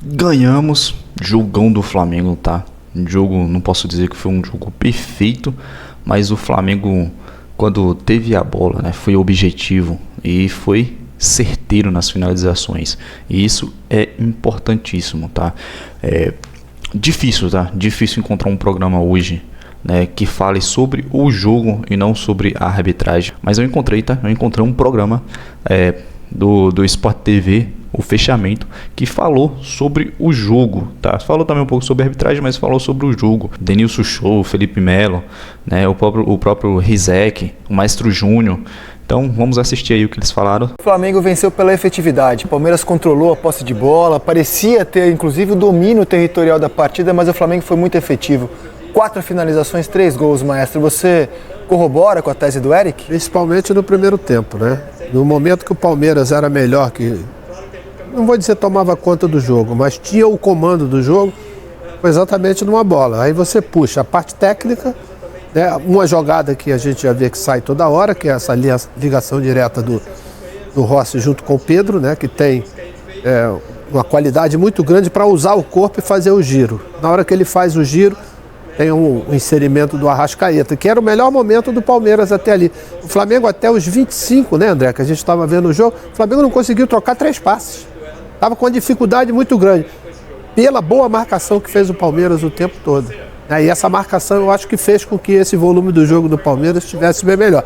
Ganhamos, jogão do Flamengo, tá? Não posso dizer que foi um jogo perfeito, mas o Flamengo, quando teve a bola, né, foi objetivo e foi certeiro nas finalizações. E isso é importantíssimo, tá? Difícil, tá? Difícil encontrar um programa hoje, né, que fale sobre o jogo e não sobre a arbitragem. Mas eu encontrei, tá? Eu encontrei um programa do Sport TV, o Fechamento, que falou sobre o jogo, tá? Falou também um pouco sobre a arbitragem, mas falou sobre o jogo. Denilson Show, Felipe Melo, né, o próprio Rizek, o Maestro Júnior. Então vamos assistir aí o que eles falaram. O Flamengo venceu pela efetividade. O Palmeiras controlou a posse de bola, parecia ter inclusive o domínio territorial da partida, mas o Flamengo foi muito efetivo. 4 finalizações, 3 gols, Maestro. Você corrobora com a tese do Eric? Principalmente no primeiro tempo, né? No momento que o Palmeiras era melhor, que não vou dizer tomava conta do jogo, mas tinha o comando do jogo, foi exatamente numa bola. Aí você puxa a parte técnica, né? Uma jogada que a gente já vê que sai toda hora, que é essa ligação direta do Rossi junto com o Pedro, né? Que tem uma qualidade muito grande para usar o corpo e fazer o giro. Na hora que ele faz o giro, tem um inserimento do Arrascaeta, que era o melhor momento do Palmeiras até ali. O Flamengo até os 25, né, André, que a gente estava vendo o jogo, o Flamengo não conseguiu trocar 3 passes. Estava com uma dificuldade muito grande, pela boa marcação que fez o Palmeiras o tempo todo. E essa marcação eu acho que fez com que esse volume do jogo do Palmeiras estivesse bem melhor.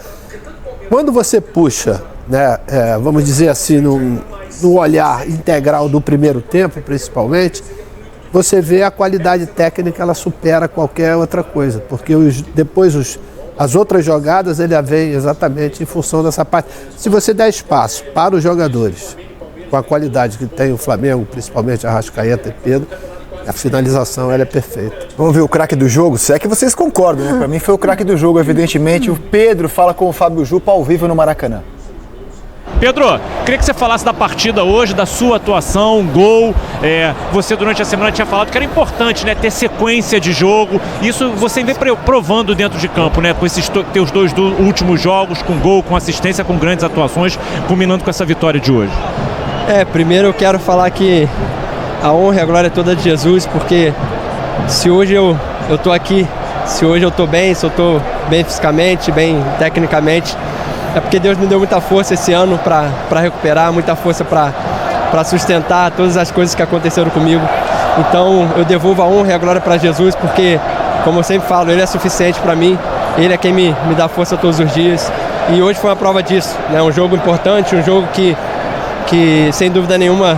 Quando você puxa, né, vamos dizer assim, no olhar integral do primeiro tempo, principalmente, você vê a qualidade técnica, ela supera qualquer outra coisa, porque as outras jogadas ele vem exatamente em função dessa parte. Se você der espaço para os jogadores, com a qualidade que tem o Flamengo, principalmente Arrascaeta e Pedro, a finalização ela é perfeita. Vamos ver o craque do jogo? Se é que vocês concordam, né? Para mim foi o craque do jogo, evidentemente. O Pedro fala com o Fábio Jupa ao vivo no Maracanã. Pedro, queria que você falasse da partida hoje, da sua atuação, gol. Você durante a semana tinha falado que era importante, né, ter sequência de jogo. Isso você vem provando dentro de campo, né, com esses teus 2 últimos jogos, com gol, com assistência, com grandes atuações, culminando com essa vitória de hoje. Primeiro eu quero falar que a honra e a glória é toda de Jesus, porque se hoje eu tô aqui, se hoje eu tô bem, se eu tô bem fisicamente, bem tecnicamente, é porque Deus me deu muita força esse ano para recuperar, muita força para sustentar todas as coisas que aconteceram comigo. Então eu devolvo a honra e a glória para Jesus, porque, como eu sempre falo, Ele é suficiente para mim, Ele é quem me dá força todos os dias. E hoje foi uma prova disso, né? Um jogo importante, um jogo que sem dúvida nenhuma,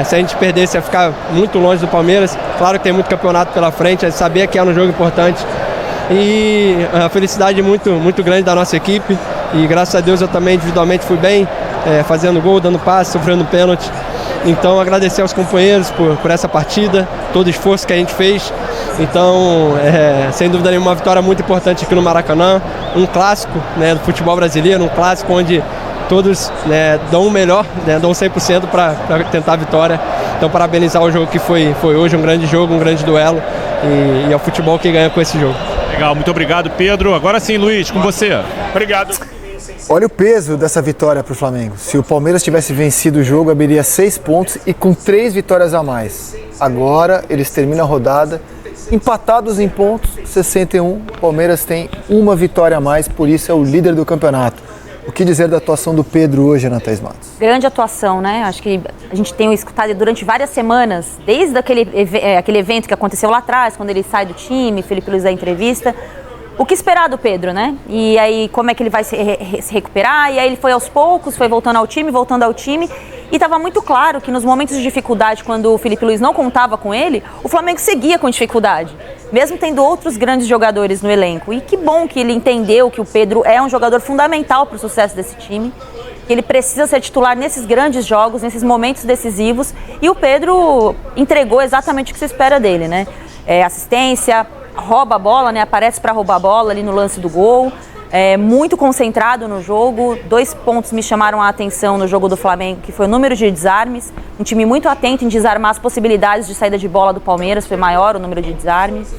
se a gente perdesse ia ficar muito longe do Palmeiras. Claro que tem muito campeonato pela frente, a gente sabia que era um jogo importante. E a felicidade muito, muito grande da nossa equipe. E graças a Deus eu também individualmente fui bem, fazendo gol, dando passe, sofrendo pênalti. Então agradecer aos companheiros por essa partida, todo o esforço que a gente fez. Então, sem dúvida nenhuma, uma vitória muito importante aqui no Maracanã. Um clássico, né, do futebol brasileiro, um clássico onde todos, né, dão o melhor, né, dão 100% para tentar a vitória. Então parabenizar o jogo que foi hoje, um grande jogo, um grande duelo. E é o futebol que ganha com esse jogo. Legal, muito obrigado, Pedro. Agora sim, Luiz, com você. Obrigado. Olha o peso dessa vitória para o Flamengo. Se o Palmeiras tivesse vencido o jogo, abriria 6 pontos e com 3 vitórias a mais. Agora eles terminam a rodada empatados em pontos, 61. O Palmeiras tem uma vitória a mais, por isso é o líder do campeonato. O que dizer da atuação do Pedro hoje, Ana Thaís Matos? Grande atuação, né? Acho que a gente tem escutado durante várias semanas, desde aquele evento que aconteceu lá atrás, quando ele sai do time, Felipe Luiz dá entrevista. O que esperar do Pedro, né? E aí, como é que ele vai se recuperar? E aí ele foi aos poucos, foi voltando ao time. E estava muito claro que nos momentos de dificuldade, quando o Felipe Luiz não contava com ele, o Flamengo seguia com dificuldade, mesmo tendo outros grandes jogadores no elenco. E que bom que ele entendeu que o Pedro é um jogador fundamental para o sucesso desse time, que ele precisa ser titular nesses grandes jogos, nesses momentos decisivos. E o Pedro entregou exatamente o que se espera dele, né? Assistência, rouba a bola, né? Aparece para roubar a bola ali no lance do gol. muito concentrado no jogo. 2 pontos me chamaram a atenção no jogo do Flamengo, que foi o número de desarmes. Um time muito atento em desarmar as possibilidades de saída de bola do Palmeiras, foi maior o número de desarmes.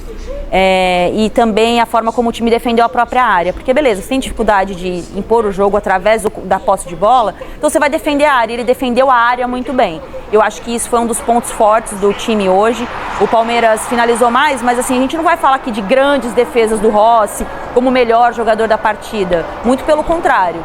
E também a forma como o time defendeu a própria área. Porque, beleza, você tem dificuldade de impor o jogo através da posse de bola, então você vai defender a área. Ele defendeu a área muito bem. Eu acho que isso foi um dos pontos fortes do time hoje. O Palmeiras finalizou mais, mas assim, a gente não vai falar aqui de grandes defesas do Rossi como o melhor jogador da partida. Muito pelo contrário.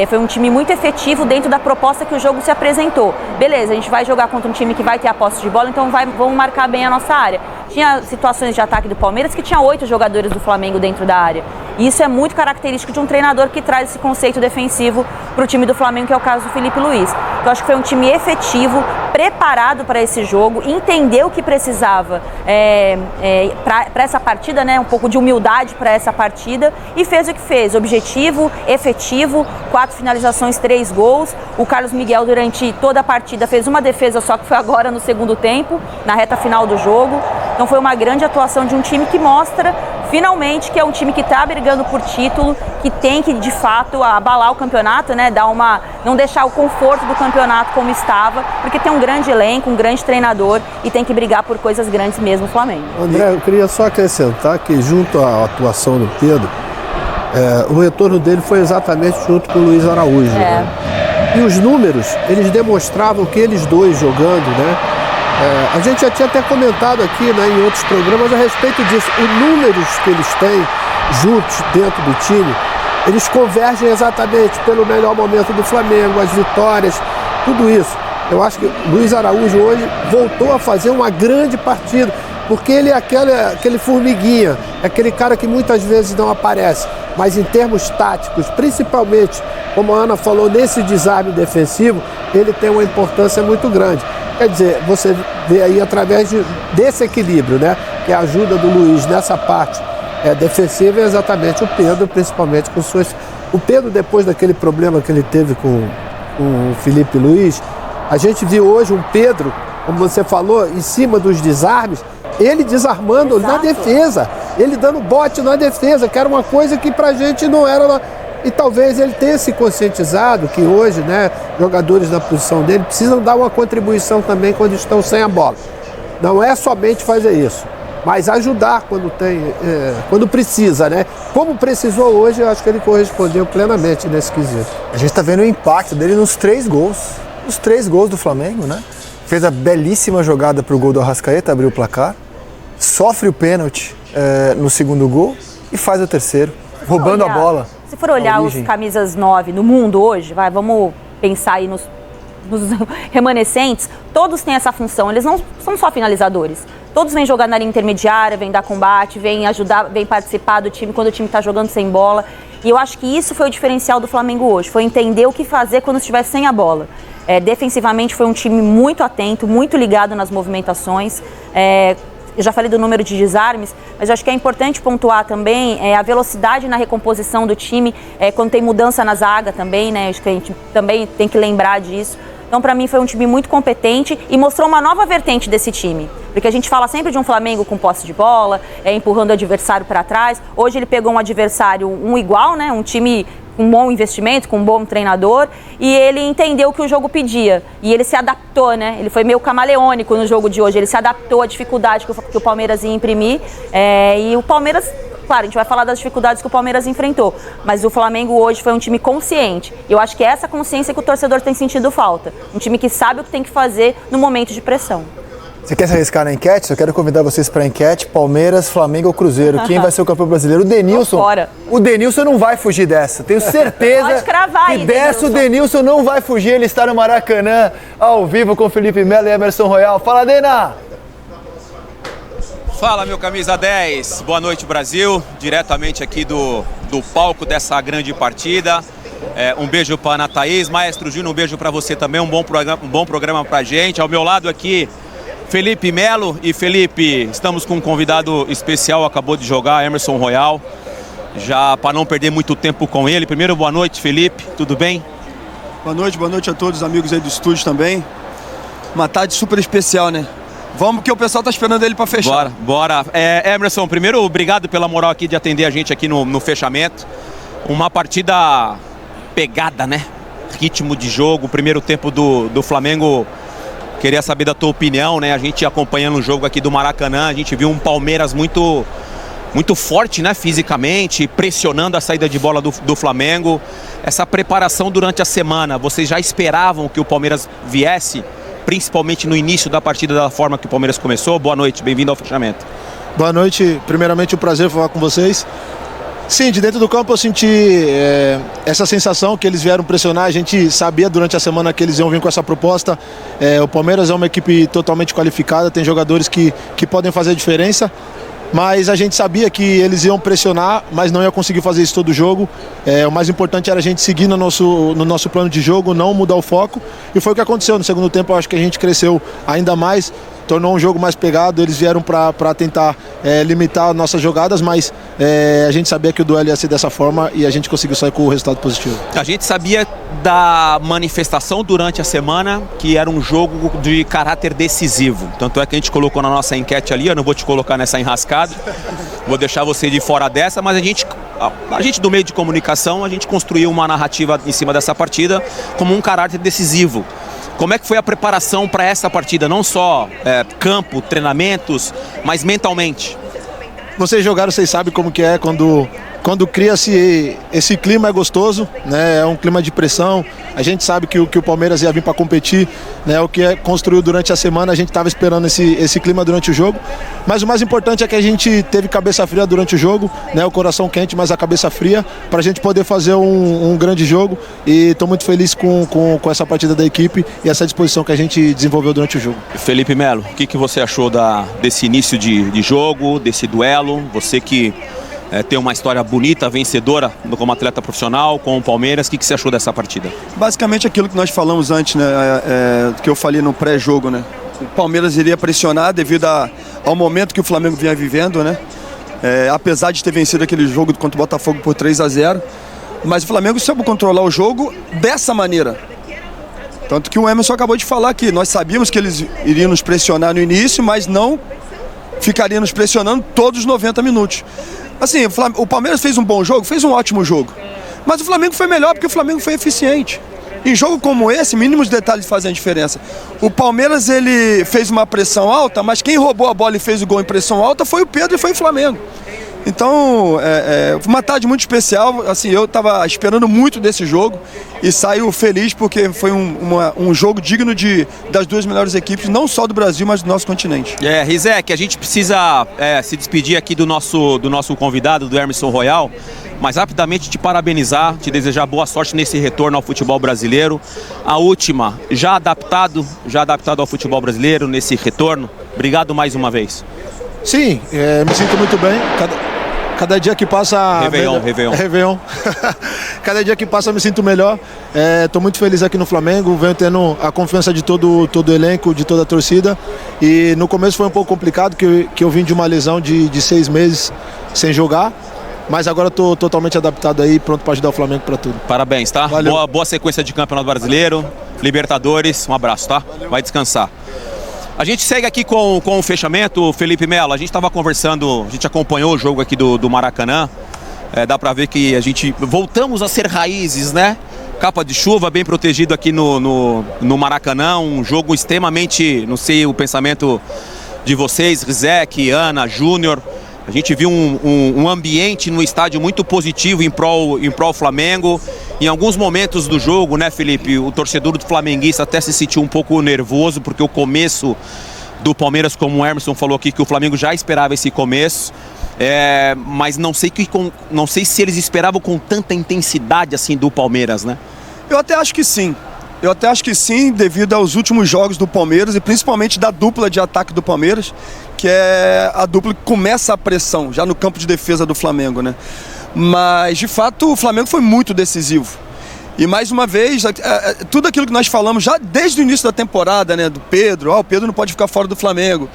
Foi um time muito efetivo dentro da proposta que o jogo se apresentou. Beleza, a gente vai jogar contra um time que vai ter a posse de bola, então vamos marcar bem a nossa área. Tinha situações de ataque do Palmeiras que tinha 8 jogadores do Flamengo dentro da área. E isso é muito característico de um treinador que traz esse conceito defensivo para o time do Flamengo, que é o caso do Felipe Luiz. Então acho que foi um time efetivo, preparado para esse jogo, entendeu o que precisava para essa partida, né? Um pouco de humildade para essa partida, e fez o que fez. Objetivo, efetivo, 4 finalizações, 3 gols. O Carlos Miguel, durante toda a partida, fez uma defesa só, que foi agora no segundo tempo, na reta final do jogo. Então foi uma grande atuação de um time que mostra, finalmente, que é um time que está brigando por título, que tem que, de fato, abalar o campeonato, né? Não deixar o conforto do campeonato como estava, porque tem um grande elenco, um grande treinador e tem que brigar por coisas grandes mesmo o Flamengo. André, eu queria só acrescentar que, junto à atuação do Pedro, o retorno dele foi exatamente junto com o Luiz Araújo. Né? E os números, eles demonstravam que eles dois jogando, né? A gente já tinha até comentado aqui, né, em outros programas a respeito disso. Os números que eles têm juntos dentro do time, eles convergem exatamente pelo melhor momento do Flamengo, as vitórias, tudo isso. Eu acho que Luiz Araújo hoje voltou a fazer uma grande partida, porque ele é aquele formiguinha, aquele cara que muitas vezes não aparece, mas em termos táticos, principalmente, como a Ana falou, nesse desarme defensivo, ele tem uma importância muito grande. Quer dizer, você vê aí através desse equilíbrio, né, que a ajuda do Luiz nessa parte defensiva é exatamente o Pedro, principalmente com suas... O Pedro, depois daquele problema que ele teve com o Felipe Luiz, a gente viu hoje um Pedro, como você falou, em cima dos desarmes, ele desarmando na defesa, ele dando bote na defesa, que era uma coisa que pra gente não era... E talvez ele tenha se conscientizado que hoje, né, jogadores na posição dele precisam dar uma contribuição também quando estão sem a bola. Não é somente fazer isso, mas ajudar quando precisa, né? Como precisou hoje, eu acho que ele correspondeu plenamente nesse quesito. A gente está vendo o impacto dele nos 3 gols. Os 3 gols do Flamengo, né? Fez a belíssima jogada para o gol do Arrascaeta, abriu o placar, sofre o pênalti no segundo gol e faz o terceiro, roubando a bola. Se for olhar os camisas 9 no mundo hoje, vamos pensar aí nos remanescentes, todos têm essa função, eles não são só finalizadores. Todos vêm jogar na linha intermediária, vêm dar combate, vêm ajudar, vêm participar do time quando o time está jogando sem bola. E eu acho que isso foi o diferencial do Flamengo hoje, foi entender o que fazer quando estivesse sem a bola. Defensivamente foi um time muito atento, muito ligado nas movimentações. Eu já falei do número de desarmes, mas eu acho que é importante pontuar também a velocidade na recomposição do time, quando tem mudança na zaga também, né? Acho que a gente também tem que lembrar disso. Então, para mim, foi um time muito competente e mostrou uma nova vertente desse time. Porque a gente fala sempre de um Flamengo com posse de bola, empurrando o adversário para trás. Hoje ele pegou um adversário igual, né? Um time com um bom investimento, com um bom treinador, e ele entendeu o que o jogo pedia. E ele se adaptou, né? Ele foi meio camaleônico no jogo de hoje. Ele se adaptou à dificuldade que o Palmeiras ia imprimir. E o Palmeiras, claro, a gente vai falar das dificuldades que o Palmeiras enfrentou, mas o Flamengo hoje foi um time consciente. E eu acho que é essa consciência que o torcedor tem sentido falta. Um time que sabe o que tem que fazer no momento de pressão. Você quer se arriscar na enquete? Eu quero convidar vocês para a enquete: Palmeiras, Flamengo ou Cruzeiro. Quem vai ser o campeão brasileiro? O Denilson. O Denilson não vai fugir dessa. Tenho certeza Pode cravar aí, que dessa o Denilson não vai fugir. Ele está no Maracanã, ao vivo com Felipe Melo e Emerson Royal. Fala, Dena! Fala, meu camisa 10. Boa noite, Brasil. Diretamente aqui do palco dessa grande partida. Um beijo para a Ana Thaís. Maestro Júnior, um beijo para você também. Um bom programa para a gente. Ao meu lado aqui, Felipe Melo. E Felipe, estamos com um convidado especial, acabou de jogar, Emerson Royal. Já para não perder muito tempo com ele. Primeiro, boa noite, Felipe, tudo bem? Boa noite a todos os amigos aí do estúdio também. Uma tarde super especial, né? Vamos que o pessoal tá esperando ele para fechar. Bora. Emerson, primeiro, obrigado pela moral aqui de atender a gente aqui no fechamento. Uma partida pegada, né? Ritmo de jogo, primeiro tempo do Flamengo. Queria saber da tua opinião, né? A gente acompanhando o jogo aqui do Maracanã, a gente viu um Palmeiras muito forte, né? Fisicamente, pressionando a saída de bola do Flamengo. Essa preparação durante a semana, vocês já esperavam que o Palmeiras viesse, principalmente no início da partida, da forma que o Palmeiras começou? Boa noite, bem-vindo ao fechamento. Boa noite, primeiramente um prazer falar com vocês. Sim, de dentro do campo eu senti essa sensação que eles vieram pressionar. A gente sabia durante a semana que eles iam vir com essa proposta. O Palmeiras é uma equipe totalmente qualificada, tem jogadores que podem fazer a diferença. Mas a gente sabia que eles iam pressionar, mas não ia conseguir fazer isso todo jogo. O mais importante era a gente seguir no nosso plano de jogo, não mudar o foco. E foi o que aconteceu. No segundo tempo eu acho que a gente cresceu ainda mais, tornou um jogo mais pegado. Eles vieram para tentar limitar nossas jogadas, mas a gente sabia que o duelo ia ser dessa forma e a gente conseguiu sair com o resultado positivo. A gente sabia da manifestação durante a semana que era um jogo de caráter decisivo. Tanto é que a gente colocou na nossa enquete ali, eu não vou te colocar nessa enrascada, vou deixar você de fora dessa, mas a gente do meio de comunicação, a gente construiu uma narrativa em cima dessa partida como um caráter decisivo. Como é que foi a preparação para essa partida? Não só campo, treinamentos, mas mentalmente. Vocês jogaram, vocês sabem como que é quando cria-se esse clima, é gostoso, né? É um clima de pressão. A gente sabe que o Palmeiras ia vir para competir, né? O que construiu durante a semana, a gente estava esperando esse clima durante o jogo. Mas o mais importante é que a gente teve cabeça fria durante o jogo, né? O coração quente, mas a cabeça fria, para a gente poder fazer um grande jogo. E estou muito feliz com essa partida da equipe e essa disposição que a gente desenvolveu durante o jogo. Felipe Melo, o que você achou desse início de jogo, desse duelo? Você que tem uma história bonita, vencedora como atleta profissional com o Palmeiras. O que você achou dessa partida? Basicamente aquilo que nós falamos antes, né? Que eu falei no pré-jogo, né? O Palmeiras iria pressionar devido ao momento que o Flamengo vinha vivendo, né? Apesar de ter vencido aquele jogo contra o Botafogo por 3-0, mas o Flamengo soube controlar o jogo dessa maneira. Tanto que o Emerson acabou de falar aqui, nós sabíamos que eles iriam nos pressionar no início, mas não ficariam nos pressionando todos os 90 minutos. Assim, o Palmeiras fez um bom jogo, fez um ótimo jogo. Mas o Flamengo foi melhor porque o Flamengo foi eficiente. Em jogo como esse, mínimos detalhes fazem a diferença. O Palmeiras, ele fez uma pressão alta, mas quem roubou a bola e fez o gol em pressão alta foi o Pedro e foi o Flamengo. Então, uma tarde muito especial. Assim, eu estava esperando muito desse jogo e saio feliz porque foi um jogo digno das duas melhores equipes, não só do Brasil, mas do nosso continente. Rizek, a gente precisa se despedir aqui do nosso convidado, do Emerson Royal, mas rapidamente te parabenizar, te desejar boa sorte nesse retorno ao futebol brasileiro. A última, já adaptado ao futebol brasileiro nesse retorno? Obrigado mais uma vez. Sim, me sinto muito bem. Cada dia que passa... Réveillon. Cada dia que passa eu me sinto melhor. Estou muito feliz aqui no Flamengo. Venho tendo a confiança de todo o elenco, de toda a torcida. E no começo foi um pouco complicado, que eu vim de uma lesão de 6 meses sem jogar. Mas agora estou totalmente adaptado aí, pronto para ajudar o Flamengo para tudo. Parabéns, tá? Boa sequência de Campeonato Brasileiro, Libertadores. Um abraço, tá? Vai descansar. A gente segue aqui com o fechamento, Felipe Melo. A gente estava conversando, a gente acompanhou o jogo aqui do Maracanã. Dá para ver que a gente voltamos a ser raízes, né? Capa de chuva, bem protegido aqui no Maracanã. Um jogo extremamente, não sei o pensamento de vocês, Rizek, Ana, Júnior. A gente viu um ambiente no estádio muito positivo em prol Flamengo. Em alguns momentos do jogo, né, Felipe, o torcedor do flamenguista até se sentiu um pouco nervoso, porque o começo do Palmeiras, como o Emerson falou aqui, que o Flamengo já esperava esse começo. Mas não sei se eles esperavam com tanta intensidade assim do Palmeiras, né? Eu até acho que sim. Devido aos últimos jogos do Palmeiras e principalmente da dupla de ataque do Palmeiras, que é a dupla que começa a pressão já no campo de defesa do Flamengo, né? Mas, de fato, o Flamengo foi muito decisivo. E, mais uma vez, tudo aquilo que nós falamos já desde o início da temporada, né? Do Pedro, o Pedro não pode ficar fora do Flamengo.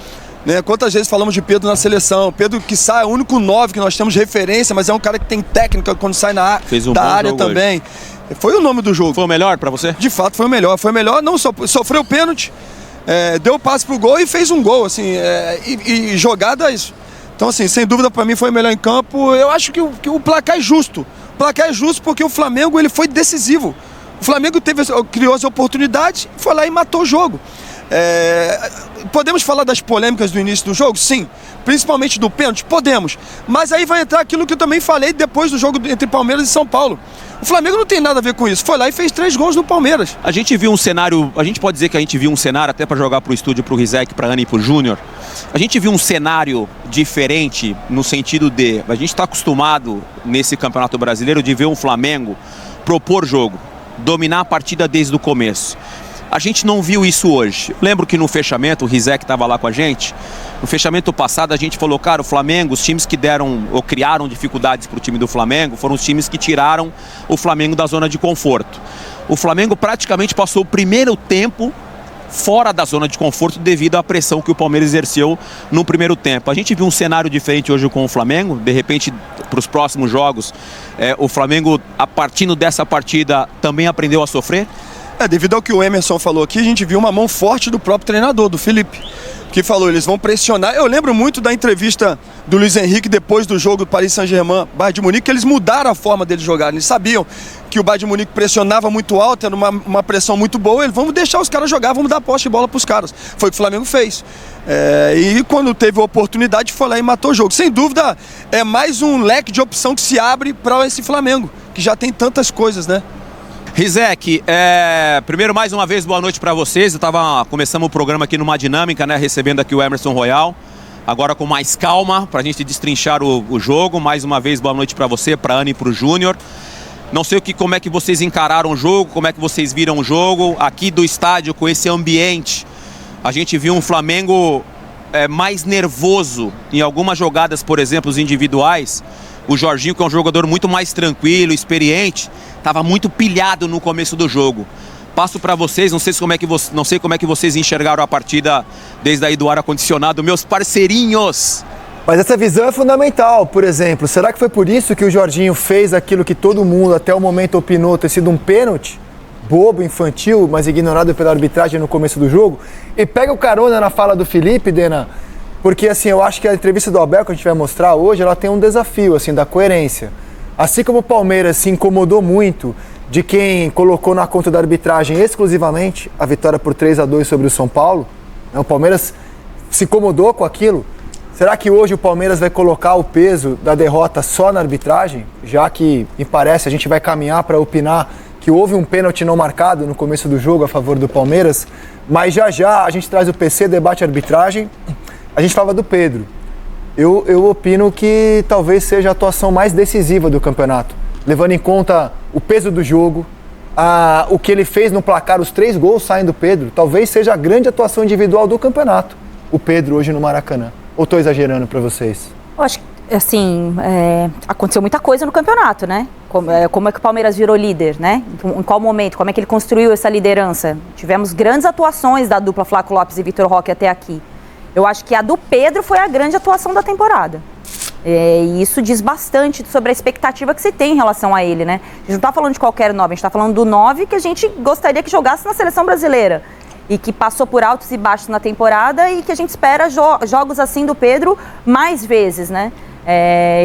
Né? Quantas vezes falamos de Pedro na seleção? Pedro, que sai, é o único 9 que nós temos referência, mas é um cara que tem técnica quando sai da área também. Hoje. Foi o nome do jogo. Foi o melhor pra você? De fato, foi o melhor. Foi o melhor, não sofreu pênalti, deu passe pro gol e fez um gol, assim, e jogadas. Então, assim, sem dúvida, para mim foi o melhor em campo. Eu acho que o placar é justo. placar é justo porque o Flamengo ele foi decisivo. O Flamengo criou as oportunidades, foi lá e matou o jogo. Podemos falar das polêmicas do início do jogo? Sim. Principalmente do pênalti? Podemos. Mas aí vai entrar aquilo que eu também falei depois do jogo entre Palmeiras e São Paulo. O Flamengo não tem nada a ver com isso. Foi lá e fez 3 gols no Palmeiras. A gente viu um cenário, a gente pode dizer que a gente viu um cenário, até para jogar pro estúdio, pro Rizek, pra Ana e pro Júnior. A gente viu um cenário diferente no sentido de, a gente está acostumado nesse Campeonato Brasileiro de ver um Flamengo propor jogo, dominar a partida desde o começo. A gente não viu isso hoje. Lembro que no fechamento, o Rizek estava lá com a gente, no fechamento passado a gente falou, cara, o Flamengo, os times que deram ou criaram dificuldades para o time do Flamengo foram os times que tiraram o Flamengo da zona de conforto. O Flamengo praticamente passou o primeiro tempo fora da zona de conforto devido à pressão que o Palmeiras exerceu no primeiro tempo. A gente viu um cenário diferente hoje com o Flamengo, de repente para os próximos jogos, o Flamengo, a partir dessa partida, também aprendeu a sofrer? Devido ao que o Emerson falou aqui, a gente viu uma mão forte do próprio treinador, do Felipe, que falou, eles vão pressionar. Eu lembro muito da entrevista do Luiz Henrique depois do jogo do Paris Saint-Germain, Bayern de Munique, que eles mudaram a forma deles jogarem. Eles sabiam que o Bayern de Munique pressionava muito alto, era uma pressão muito boa, eles vamos deixar os caras jogar, vamos dar posse de bola para os caras. Foi o que o Flamengo fez. E quando teve a oportunidade, foi lá e matou o jogo. Sem dúvida, é mais um leque de opção que se abre para esse Flamengo, que já tem tantas coisas, né? Rizek, primeiro mais uma vez boa noite para vocês. Começamos o programa aqui numa dinâmica, né, recebendo aqui o Emerson Royal. Agora com mais calma, para a gente destrinchar o jogo. Mais uma vez boa noite para você, para Ana e para o Júnior. Não sei como é que vocês encararam o jogo, como é que vocês viram o jogo. Aqui do estádio, com esse ambiente, a gente viu um Flamengo mais nervoso em algumas jogadas, por exemplo, os individuais. O Jorginho, que é um jogador muito mais tranquilo, experiente, estava muito pilhado no começo do jogo. Passo para vocês, não sei como é que vocês enxergaram a partida desde aí do ar-condicionado, meus parceirinhos. Mas essa visão é fundamental. Por exemplo, será que foi por isso que o Jorginho fez aquilo que todo mundo até o momento opinou ter sido um pênalti? Bobo, infantil, mas ignorado pela arbitragem no começo do jogo? E pega o carona na fala do Felipe, Dena, porque assim, eu acho que a entrevista do Abel que a gente vai mostrar hoje, ela tem um desafio assim, da coerência. Assim como o Palmeiras se incomodou muito de quem colocou na conta da arbitragem exclusivamente a vitória por 3-2 sobre o São Paulo, o Palmeiras se incomodou com aquilo. Será que hoje o Palmeiras vai colocar o peso da derrota só na arbitragem? Já que, me parece, a gente vai caminhar para opinar que houve um pênalti não marcado no começo do jogo a favor do Palmeiras, mas já a gente traz o PC, debate arbitragem. A gente falava do Pedro. Eu opino que talvez seja a atuação mais decisiva do campeonato, levando em conta o peso do jogo, o que ele fez no placar, os 3 gols saem do Pedro, talvez seja a grande atuação individual do campeonato, o Pedro hoje no Maracanã. Ou estou exagerando para vocês? Eu acho que, assim, aconteceu muita coisa no campeonato, né? Como é que o Palmeiras virou líder, né? Em qual momento? Como é que ele construiu essa liderança? Tivemos grandes atuações da dupla Flaco Lopes e Vitor Roque até aqui. Eu acho que a do Pedro foi a grande atuação da temporada. E isso diz bastante sobre a expectativa que se tem em relação a ele, né? A gente não está falando de qualquer 9, a gente está falando do 9 que a gente gostaria que jogasse na seleção brasileira. E que passou por altos e baixos na temporada e que a gente espera jogos assim do Pedro mais vezes, né?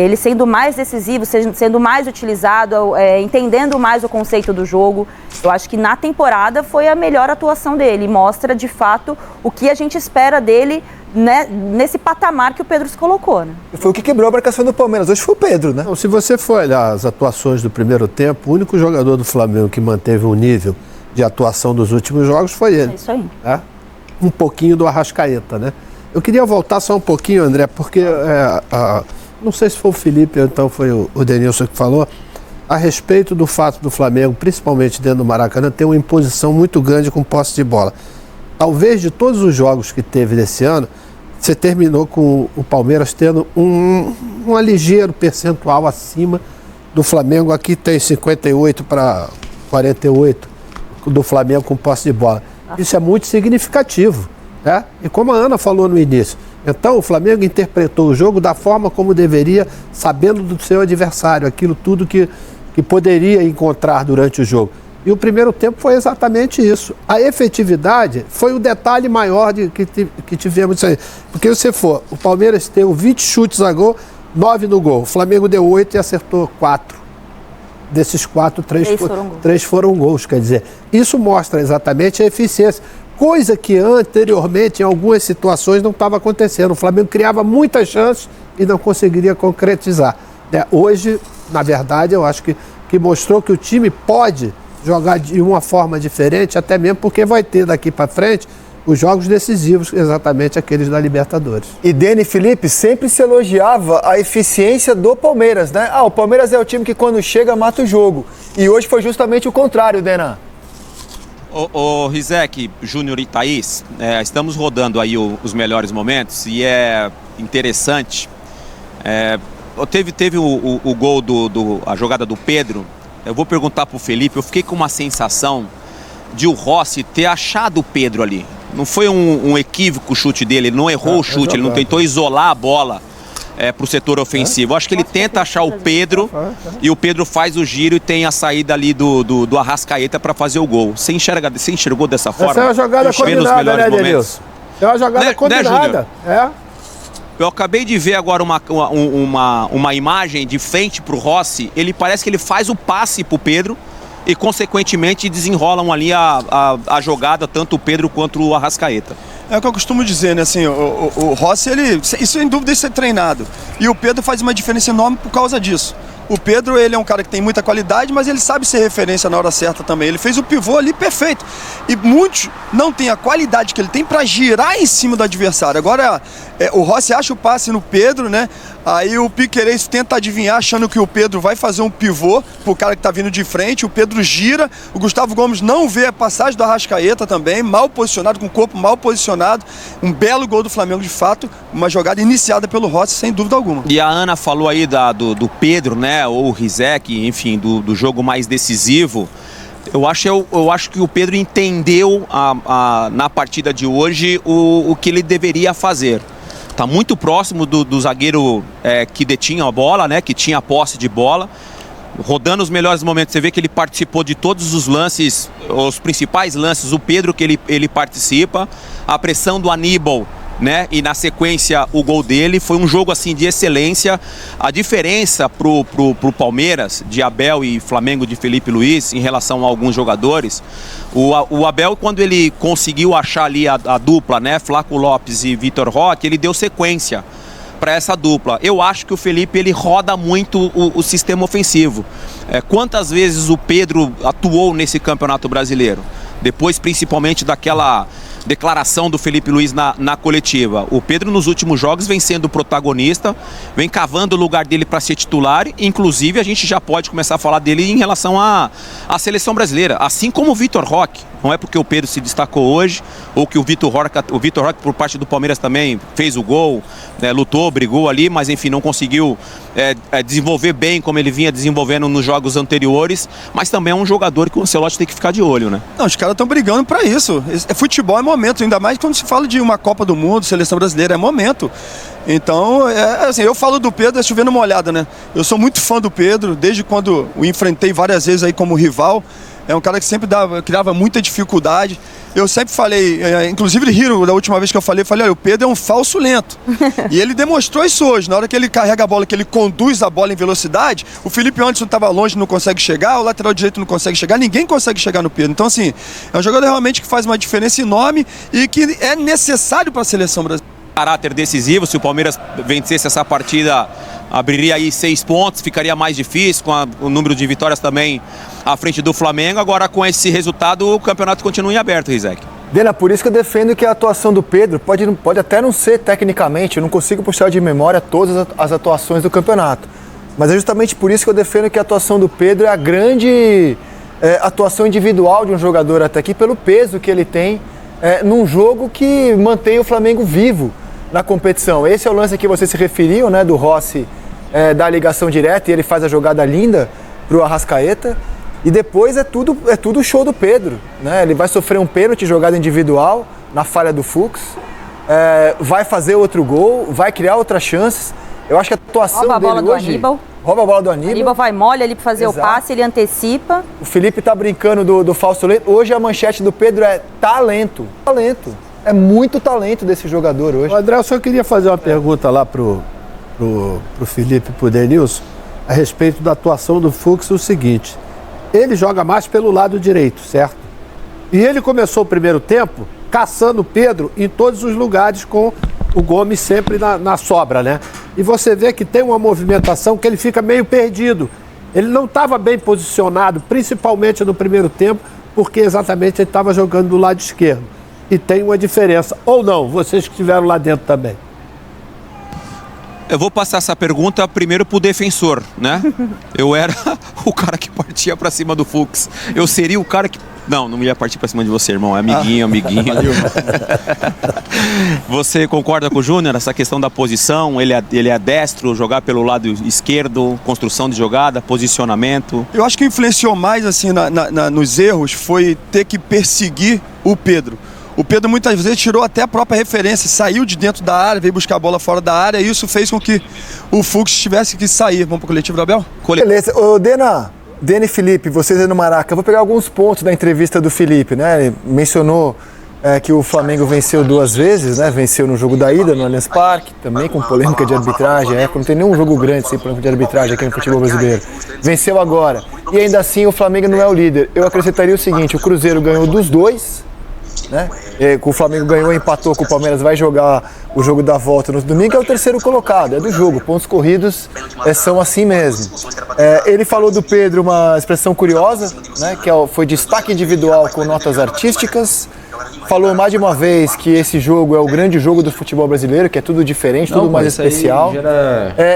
Ele sendo mais decisivo, sendo mais utilizado, entendendo mais o conceito do jogo. Eu acho que na temporada foi a melhor atuação dele. Mostra, de fato, o que a gente espera dele, né, nesse patamar que o Pedro se colocou. Né? Foi o que quebrou a marcação do Palmeiras. Hoje foi o Pedro, né? Então, se você for olhar as atuações do primeiro tempo, o único jogador do Flamengo que manteve um nível de atuação dos últimos jogos foi ele. É isso aí. Né? Um pouquinho do Arrascaeta, né? Eu queria voltar só um pouquinho, André, porque... não sei se foi o Felipe ou então foi o Denilson que falou, a respeito do fato do Flamengo, principalmente dentro do Maracanã, ter uma imposição muito grande com posse de bola. Talvez de todos os jogos que teve desse ano, você terminou com o Palmeiras tendo um ligeiro percentual acima do Flamengo. Aqui tem 58 para 48 do Flamengo com posse de bola. Isso é muito significativo, né? E como a Ana falou no início, então o Flamengo interpretou o jogo da forma como deveria, sabendo do seu adversário, aquilo tudo que poderia encontrar durante o jogo. E o primeiro tempo foi exatamente isso. A efetividade foi o detalhe maior que tivemos isso aí. Porque se você for, o Palmeiras deu 20 chutes a gol, 9 no gol. O Flamengo deu 8 e acertou 4. desses 4, 3 foram gols. Quer dizer, isso mostra exatamente a eficiência. Coisa que anteriormente, em algumas situações, não estava acontecendo. O Flamengo criava muitas chances e não conseguiria concretizar. Hoje, na verdade, eu acho que mostrou que o time pode jogar de uma forma diferente, até mesmo porque vai ter daqui para frente os jogos decisivos, exatamente aqueles da Libertadores. E Dene e Felipe sempre se elogiava a eficiência do Palmeiras, né? O Palmeiras é o time que quando chega mata o jogo. E hoje foi justamente o contrário, Dena. Ô Rizek, Júnior e Thaís, estamos rodando aí os melhores momentos e é interessante. Teve o gol a jogada do Pedro. Eu vou perguntar pro Felipe, eu fiquei com uma sensação de o Rossi ter achado o Pedro ali. Não foi um equívoco o chute dele, ele não errou o chute, ele não tentou isolar a bola pro setor ofensivo. Eu acho que ele tenta achar o Pedro e o Pedro faz o giro e tem a saída ali do Arrascaeta para fazer o gol. Você enxergou dessa forma? Essa é uma jogada combinada, né, Denilson? É uma jogada combinada. Eu acabei de ver agora uma imagem de frente pro Rossi. Ele parece que ele faz o passe pro Pedro e, consequentemente, desenrolam ali a jogada, tanto o Pedro quanto o Arrascaeta. É o que eu costumo dizer, né? Assim, o Rossi, isso sem dúvida é ser treinado. E o Pedro faz uma diferença enorme por causa disso. O Pedro, ele é um cara que tem muita qualidade, mas ele sabe ser referência na hora certa também. Ele fez o pivô ali perfeito. E muitos não têm a qualidade que ele tem para girar em cima do adversário. Agora, o Rossi acha o passe no Pedro, né? Aí o Piquerez tenta adivinhar, achando que o Pedro vai fazer um pivô pro cara que tá vindo de frente. O Pedro gira. O Gustavo Gomes não vê a passagem do Arrascaeta também. Mal posicionado, com o corpo mal posicionado. Um belo gol do Flamengo, de fato. Uma jogada iniciada pelo Rossi, sem dúvida alguma. E a Ana falou aí do Pedro, né? Ou o Rizek, enfim, do jogo mais decisivo. Eu acho que o Pedro entendeu na partida de hoje o que ele deveria fazer. Está muito próximo do zagueiro que detinha a bola, né? Que tinha a posse de bola. Rodando os melhores momentos, você vê que ele participou de todos os lances, os principais lances, o Pedro que ele participa. A pressão do Aníbal, né? E na sequência o gol dele. Foi um jogo assim de excelência. A diferença pro Palmeiras, de Abel e Flamengo de Felipe Luiz, em relação a alguns jogadores, o Abel, quando ele conseguiu achar ali a dupla, né? Flaco Lopes e Vitor Roque, ele deu sequência para essa dupla. Eu acho que o Felipe, ele roda muito o sistema ofensivo. Quantas vezes o Pedro atuou nesse Campeonato Brasileiro? Depois, principalmente daquela declaração do Felipe Luiz na coletiva. O Pedro, nos últimos jogos, vem sendo protagonista, vem cavando o lugar dele para ser titular. Inclusive, a gente já pode começar a falar dele em relação à seleção brasileira, assim como o Vitor Roque. Não é porque o Pedro se destacou hoje, ou que o Vitor Roque, por parte do Palmeiras, também fez o gol, né, lutou, brigou ali, mas enfim, não conseguiu desenvolver bem como ele vinha desenvolvendo nos jogos anteriores, mas também é um jogador que o Ancelotti tem que ficar de olho, né? Não, os caras estão brigando para isso. Futebol é momento, ainda mais quando se fala de uma Copa do Mundo, seleção brasileira, é momento. Então, assim, eu falo do Pedro, chovendo uma olhada, né? Eu sou muito fã do Pedro, desde quando o enfrentei várias vezes aí como rival. É um cara que sempre criava muita dificuldade. Eu sempre falei, inclusive riram da última vez que eu falei, olha, o Pedro é um falso lento. E ele demonstrou isso hoje. Na hora que ele carrega a bola, que ele conduz a bola em velocidade, o Felipe Anderson estava longe, não consegue chegar, o lateral direito não consegue chegar, ninguém consegue chegar no Pedro. Então, assim, é um jogador realmente que faz uma diferença enorme e que é necessário para a seleção brasileira. Caráter decisivo, se o Palmeiras vencesse essa partida, abriria aí 6 pontos, ficaria mais difícil, com o número de vitórias também à frente do Flamengo. Agora, com esse resultado, o campeonato continua em aberto, Rizek. Dena, por isso que eu defendo que a atuação do Pedro pode até não ser tecnicamente, eu não consigo puxar de memória todas as atuações do campeonato, mas é justamente por isso que eu defendo que a atuação do Pedro é a grande atuação individual de um jogador até aqui, pelo peso que ele tem num jogo que mantém o Flamengo vivo na competição. Esse é o lance que você se referiu, né, do Rossi da ligação direta, e ele faz a jogada linda pro Arrascaeta, e depois é tudo show do Pedro, né? Ele vai sofrer um pênalti, jogada individual, na falha do Fux, vai fazer outro gol, vai criar outras chances. Eu acho que a atuação rouba dele a bola hoje... do Aníbal. Rouba a bola do Aníbal. Aníbal vai mole ali para fazer Exato. o passe, ele antecipa. O Felipe tá brincando do falso lento. Hoje a manchete do Pedro é talento. Talento. É muito talento desse jogador hoje. André, eu só queria fazer uma pergunta lá pro Felipe e pro Denilson. a respeito da atuação do Fux o seguinte: ele joga mais pelo lado direito, certo? E ele começou o primeiro tempo caçando o Pedro em todos os lugares, com o Gomes sempre na sobra, né? E você vê que tem uma movimentação que ele fica meio perdido. Ele não estava bem posicionado, principalmente no primeiro tempo, porque exatamente ele estava jogando do lado esquerdo. E tem uma diferença. Ou não, vocês que estiveram lá dentro também. Eu vou passar essa pergunta primeiro pro defensor, né? Eu era o cara que partia pra cima do Fux. Eu seria o cara que... Não ia partir pra cima de você, irmão. É amiguinho. Valeu. Você concorda com o Júnior? Essa questão da posição, ele é destro, jogar pelo lado esquerdo, construção de jogada, posicionamento. Eu acho que influenciou mais assim nos erros foi ter que perseguir o Pedro. O Pedro muitas vezes tirou até a própria referência, saiu de dentro da área, veio buscar a bola fora da área, e isso fez com que o Fux tivesse que sair. Vamos para o coletivo, Abel? Beleza. Ô, Dena e Felipe, vocês aí no Maraca, eu vou pegar alguns pontos da entrevista do Felipe, né? Ele mencionou que o Flamengo venceu 2 vezes, né? Venceu no jogo da ida, no Allianz Parque, também com polêmica de arbitragem, não tem nenhum jogo grande sem polêmica de arbitragem aqui no futebol brasileiro. Venceu agora. E ainda assim o Flamengo não é o líder. Eu acrescentaria o seguinte: o Cruzeiro ganhou dos 2, né? O Flamengo ganhou, empatou com o Palmeiras, vai jogar o jogo da volta no domingo, é o 3º colocado, é do jogo, pontos corridos são assim mesmo. Ele falou do Pedro uma expressão curiosa, né? Que foi destaque individual com notas artísticas. Falou mais de uma vez que esse jogo é o grande jogo do futebol brasileiro, que é tudo diferente, tudo mais especial.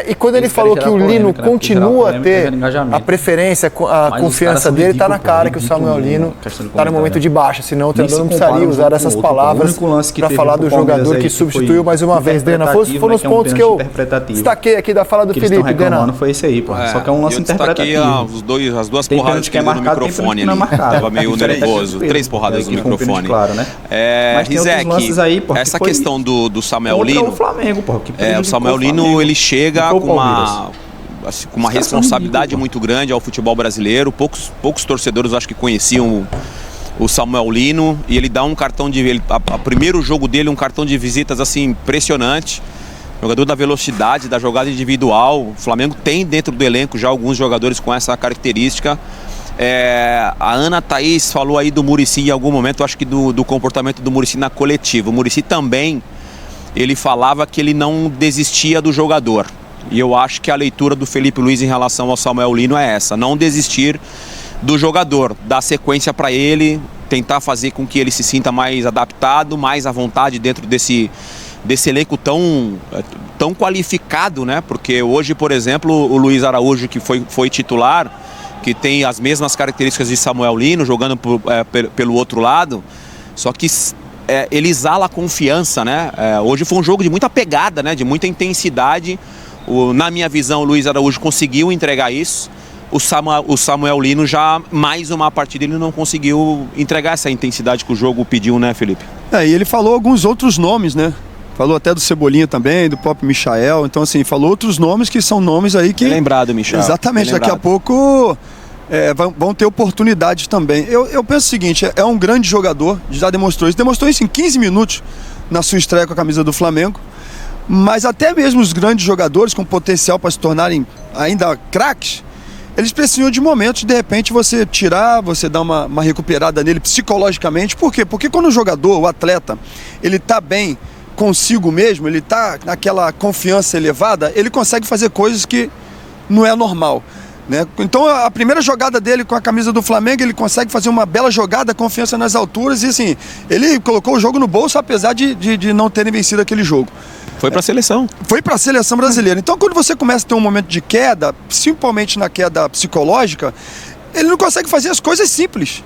E quando ele falou que o Lino continua a ter a preferência, a confiança dele, está na cara que o Samuel Lino está no momento de baixa, senão o treinador não precisaria usar essas palavras para falar do jogador que substituiu mais uma vez. Dena, foram os pontos que eu destaquei aqui da fala do Felipe. Dena, foi esse aí, pô. Só que é um lance interpretativo. As duas porradas que ele deu no microfone ali. Tava meio nervoso. 3 porradas no microfone. Né? Rizek, essa questão do Samuel Lino, o Flamengo, o Samuel Lino, ele chega com uma responsabilidade muito grande ao futebol brasileiro. Poucos torcedores acho que conheciam o Samuel Lino, e ele dá um cartão de... primeiro jogo dele, um cartão de visitas assim impressionante. Jogador da velocidade, da jogada individual. O Flamengo tem dentro do elenco já alguns jogadores com essa característica. A Ana Thaís falou aí do Muricy em algum momento, acho que do comportamento do Muricy na coletiva. O Muricy também, ele falava que ele não desistia do jogador. E eu acho que a leitura do Felipe Luiz em relação ao Samuel Lino é essa: não desistir do jogador, dar sequência para ele, tentar fazer com que ele se sinta mais adaptado, mais à vontade dentro desse elenco tão qualificado, né? Porque hoje, por exemplo, o Luiz Araújo, que foi titular, que tem as mesmas características de Samuel Lino, jogando pelo outro lado, só que ele exala confiança, né? Hoje foi um jogo de muita pegada, né? De muita intensidade. Na minha visão, o Luiz Araújo conseguiu entregar isso. O Samuel Lino já, mais uma partida, ele não conseguiu entregar essa intensidade que o jogo pediu, né, Felipe? E ele falou alguns outros nomes, né? Falou até do Cebolinha também, do próprio Michael. Então, assim, falou outros nomes que são nomes aí que... Lembrado, Michael. Exatamente, daqui a pouco vão ter oportunidades também. Eu penso o seguinte: é um grande jogador, já demonstrou isso. Demonstrou isso em 15 minutos na sua estreia com a camisa do Flamengo. Mas até mesmo os grandes jogadores com potencial para se tornarem ainda craques, eles precisam de momentos, de repente, você tirar, você dar uma recuperada nele psicologicamente. Por quê? Porque quando o jogador, o atleta, ele está bem consigo mesmo, ele está naquela confiança elevada, ele consegue fazer coisas que não é normal, né? Então a primeira jogada dele com a camisa do Flamengo, ele consegue fazer uma bela jogada, confiança nas alturas, e assim, ele colocou o jogo no bolso, apesar de não terem vencido aquele jogo. Foi para a seleção. Foi para a seleção brasileira. Então, quando você começa a ter um momento de queda, principalmente na queda psicológica, ele não consegue fazer as coisas simples.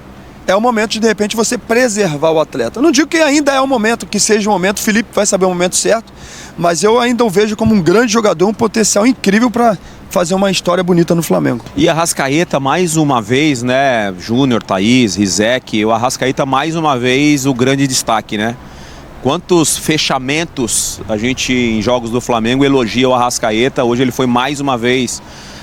É o momento de repente, você preservar o atleta. Eu não digo que ainda é o momento, que seja o momento, o Felipe vai saber o momento certo, mas eu ainda o vejo como um grande jogador, um potencial incrível para fazer uma história bonita no Flamengo. E Arrascaeta, mais uma vez, né, Júnior, Thaís, Rizek, o Arrascaeta, mais uma vez, o grande destaque, né? Quantos fechamentos a gente, em jogos do Flamengo, elogia o Arrascaeta. Hoje ele foi mais uma vez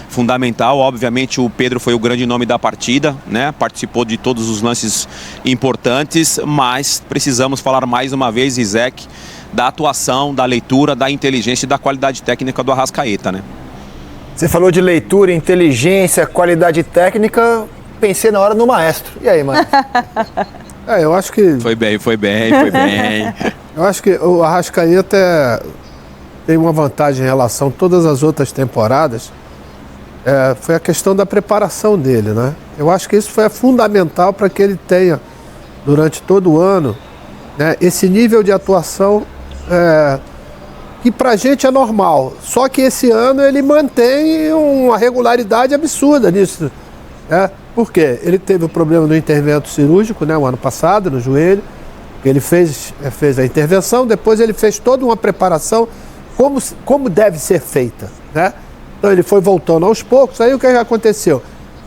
fundamental. Obviamente o Pedro foi o grande nome da partida, né? Participou de todos os lances importantes, mas precisamos falar mais uma vez, Rizek, da atuação, da leitura, da inteligência e da qualidade técnica do Arrascaeta, né? Você falou de leitura, inteligência, qualidade técnica, pensei na hora no Maestro. E aí, mano? Eu acho que... Foi bem. Eu acho que o Arrascaeta tem uma vantagem em relação a todas as outras temporadas. Foi a questão da preparação dele, né? Eu acho que isso foi fundamental para que ele tenha, durante todo o ano, né, esse nível de atuação que pra gente é normal. Só que esse ano ele mantém uma regularidade absurda nisso, né? Por quê? Ele teve o problema do intervento cirúrgico, né, o ano passado, no joelho. Ele fez a intervenção, depois ele fez toda uma preparação como deve ser feita, né? Então ele foi voltando aos poucos. Aí o que aconteceu?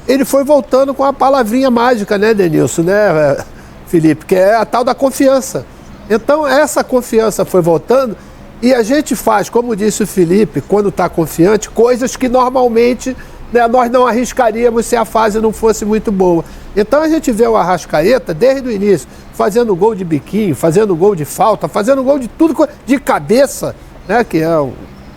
Ele foi voltando com a palavrinha mágica, né, Denilson, né, Felipe? Que é a tal da confiança. Então essa confiança foi voltando e a gente faz, como disse o Felipe, quando está confiante, coisas que normalmente, né, nós não arriscaríamos se a fase não fosse muito boa. Então a gente vê o Arrascaeta desde o início, fazendo gol de biquinho, fazendo gol de falta, fazendo gol de tudo, de cabeça, né, que é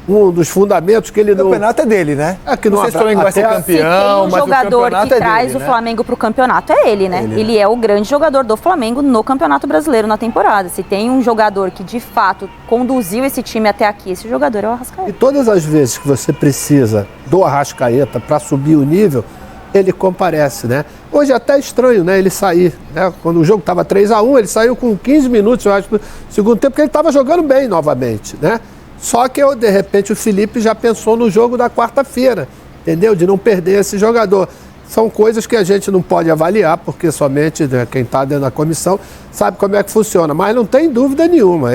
um dos fundamentos que ele não... O campeonato é dele, né? Que não sei se o Flamengo vai ser campeão, mas o jogador que traz dele, o Flamengo para o campeonato é ele, né? Ele é o grande jogador do Flamengo no Campeonato Brasileiro na temporada. Se tem um jogador que de fato conduziu esse time até aqui, esse jogador é o Arrascaeta. E todas as vezes que você precisa do Arrascaeta para subir o nível, ele comparece, né? Hoje é até estranho, né, ele sair, né? Quando o jogo estava 3-1, ele saiu com 15 minutos, eu acho, no segundo tempo, porque ele estava jogando bem novamente, né? Só que, de repente, o Felipe já pensou no jogo da quarta-feira, entendeu? De não perder esse jogador. São coisas que a gente não pode avaliar, porque somente, né, quem está dentro da comissão sabe como é que funciona. Mas não tem dúvida nenhuma.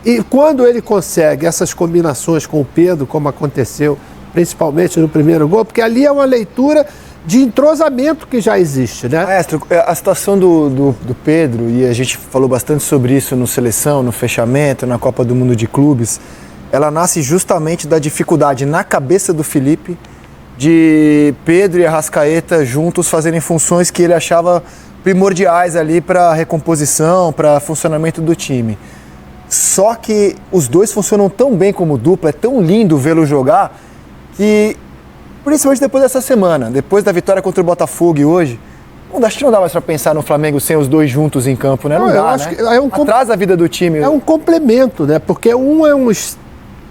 E quando ele consegue essas combinações com o Pedro, como aconteceu, principalmente no primeiro gol, porque ali é uma leitura de entrosamento que já existe, né? Maestro, a situação do Pedro, e a gente falou bastante sobre isso no Seleção, no fechamento, na Copa do Mundo de Clubes, ela nasce justamente da dificuldade na cabeça do Felipe de Pedro e Arrascaeta juntos fazerem funções que ele achava primordiais ali para recomposição, para funcionamento do time. Só que os dois funcionam tão bem como dupla, é tão lindo vê-lo jogar, que principalmente depois dessa semana, depois da vitória contra o Botafogo e hoje, acho que não dá mais para pensar no Flamengo sem os dois juntos em campo, né? Não dá, acho né? Que atrasa a vida do time. É um complemento, né? Porque um é um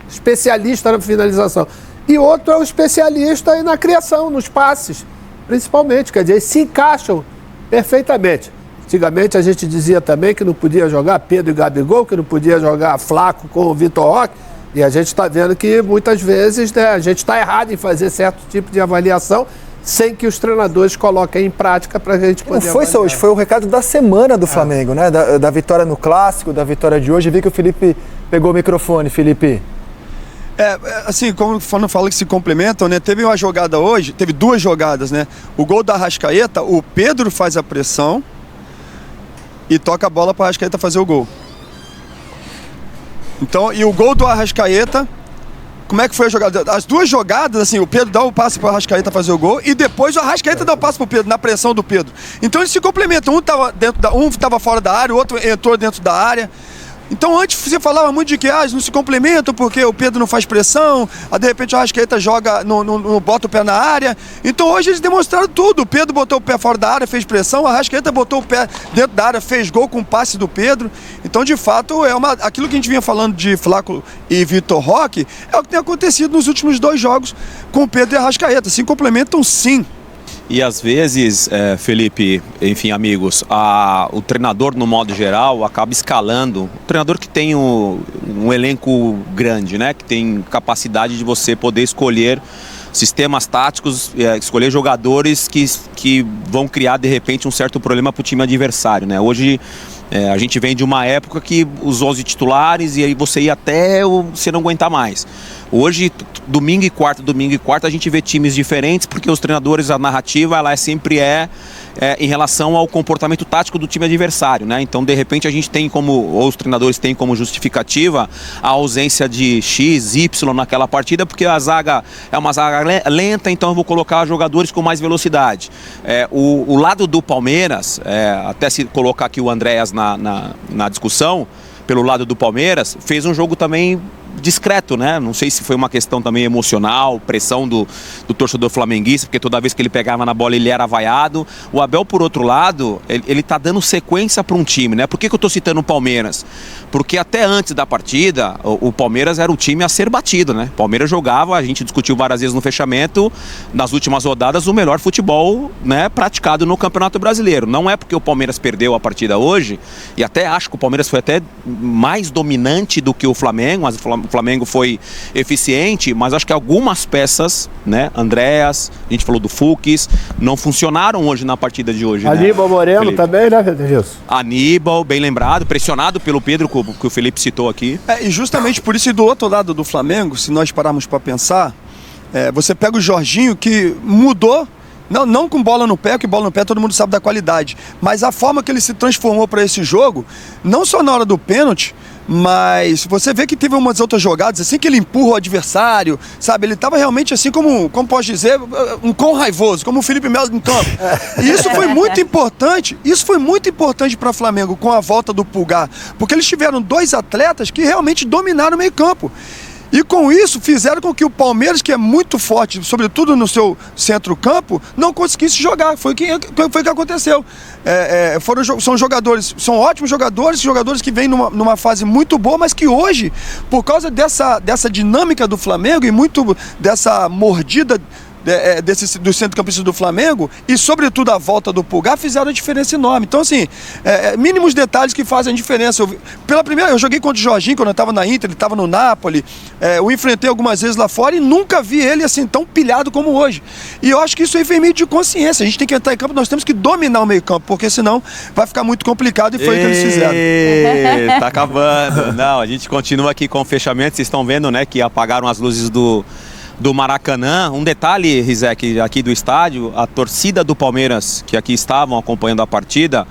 especialista na finalização e outro é um especialista na criação, nos passes, principalmente. Quer dizer, eles se encaixam perfeitamente. Antigamente a gente dizia também que não podia jogar Pedro e Gabigol, que não podia jogar Flaco com o Vitor Roque. E a gente está vendo que muitas vezes, né, a gente está errado em fazer certo tipo de avaliação sem que os treinadores coloquem em prática para a gente poder Não foi só hoje, foi o recado da semana do Flamengo, né? Da vitória no Clássico, da vitória de hoje. Eu vi que o Felipe pegou o microfone, Felipe. Assim, como o Fernando fala que se complementam, né? Teve uma jogada hoje, teve duas jogadas, né? O gol da Arrascaeta, o Pedro faz a pressão e toca a bola para a Arrascaeta fazer o gol. Então, e o gol do Arrascaeta, como é que foi a jogada? As duas jogadas, assim, o Pedro dá o passe para o Arrascaeta fazer o gol e depois o Arrascaeta dá o passe para o Pedro, na pressão do Pedro. Então eles se complementam, um estava fora da área, o outro entrou dentro da área. Então antes você falava muito de que eles não se complementam porque o Pedro não faz pressão, de repente o Arrascaeta joga, não bota o pé na área. Então hoje eles demonstraram tudo. O Pedro botou o pé fora da área, fez pressão, o Arrascaeta botou o pé dentro da área, fez gol com o passe do Pedro. Então de fato aquilo que a gente vinha falando de Flaco e Vitor Roque é o que tem acontecido nos últimos dois jogos com o Pedro e o Arrascaeta. Se complementam sim. E às vezes, Felipe, enfim, amigos, o treinador, no modo geral, acaba escalando. O treinador que tem um elenco grande, né? Que tem capacidade de você poder escolher sistemas táticos, escolher jogadores que vão criar, de repente, um certo problema para o time adversário, né? Hoje, a gente vem de uma época que os 11 titulares e aí você ia até você não aguentar mais. Hoje, domingo e quarta, a gente vê times diferentes porque os treinadores, a narrativa, ela sempre em relação ao comportamento tático do time adversário, né? Então, de repente, a gente tem ou os treinadores têm como justificativa a ausência de X, Y naquela partida, porque a zaga é uma zaga lenta, então eu vou colocar jogadores com mais velocidade. O lado do Palmeiras, até se colocar aqui o Andréas na discussão, pelo lado do Palmeiras, fez um jogo também discreto, né? Não sei se foi uma questão também emocional, pressão do torcedor flamenguista, porque toda vez que ele pegava na bola ele era vaiado. O Abel, por outro lado, ele tá dando sequência para um time, né? Por que eu tô citando o Palmeiras? Porque até antes da partida, o Palmeiras era o time a ser batido, né? O Palmeiras jogava, a gente discutiu várias vezes no fechamento, nas últimas rodadas, o melhor futebol, né, praticado no Campeonato Brasileiro. Não é porque o Palmeiras perdeu a partida hoje, e até acho que o Palmeiras foi até mais dominante do que o Flamengo, mas o Flamengo foi eficiente, mas acho que algumas peças, né, Andréas, a gente falou do Fux, não funcionaram hoje na partida de hoje. Aníbal né, Moreno Felipe? também, né, Edilson? Aníbal, bem lembrado, pressionado pelo Pedro, que o Felipe citou aqui. E justamente por isso, e do outro lado do Flamengo, se nós pararmos para pensar, você pega o Jorginho, que mudou, não com bola no pé, que bola no pé todo mundo sabe da qualidade, mas a forma que ele se transformou para esse jogo, não só na hora do pênalti, mas você vê que teve umas outras jogadas, assim que ele empurra o adversário, sabe? Ele estava realmente assim como posso dizer, um cão raivoso, como o Felipe Melo em campo. E isso foi muito importante para o Flamengo com a volta do Pulgar, porque eles tiveram dois atletas que realmente dominaram o meio campo. E com isso fizeram com que o Palmeiras, que é muito forte, sobretudo no seu centro-campo, não conseguisse jogar. Foi o que aconteceu. São jogadores, são ótimos jogadores que vêm numa fase muito boa, mas que hoje, por causa dessa dinâmica do Flamengo e muito dessa mordida dos centrocampistas do Flamengo e sobretudo a volta do Pulgar, fizeram a diferença enorme. Então assim, mínimos detalhes que fazem a diferença. Eu joguei contra o Jorginho quando eu estava na Inter, ele estava no Napoli, eu enfrentei algumas vezes lá fora e nunca vi ele assim tão pilhado como hoje. E eu acho que isso aí vem meio de consciência. A gente tem que entrar em campo, nós temos que dominar o meio campo, porque senão vai ficar muito complicado, e foi o que eles fizeram. Tá acabando. Não, a gente continua aqui com o fechamento. Vocês estão vendo, né, que apagaram as luzes do Maracanã. Um detalhe, Rizek, aqui do estádio, a torcida do Palmeiras, que aqui estavam acompanhando a partida,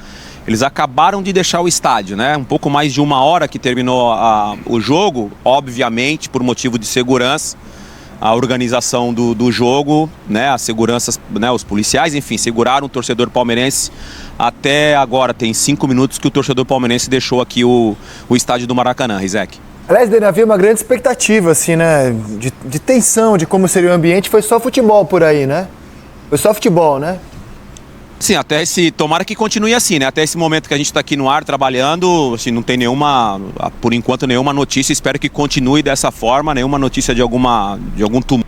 eles acabaram de deixar o estádio, né? Um pouco mais de 1 hora que terminou o jogo, obviamente, por motivo de segurança, a organização do jogo, né? As seguranças, né? Os policiais, enfim, seguraram o torcedor palmeirense até agora. Tem 5 minutos que o torcedor palmeirense deixou aqui o estádio do Maracanã, Rizek. Aliás, Dani, havia uma grande expectativa, assim, né? De tensão, de como seria o ambiente. Foi só futebol por aí, né? Foi só futebol, né? Sim, tomara que continue assim, né? Até esse momento que a gente está aqui no ar trabalhando, assim, não tem por enquanto, nenhuma notícia. Espero que continue dessa forma, nenhuma notícia de algum tumulto.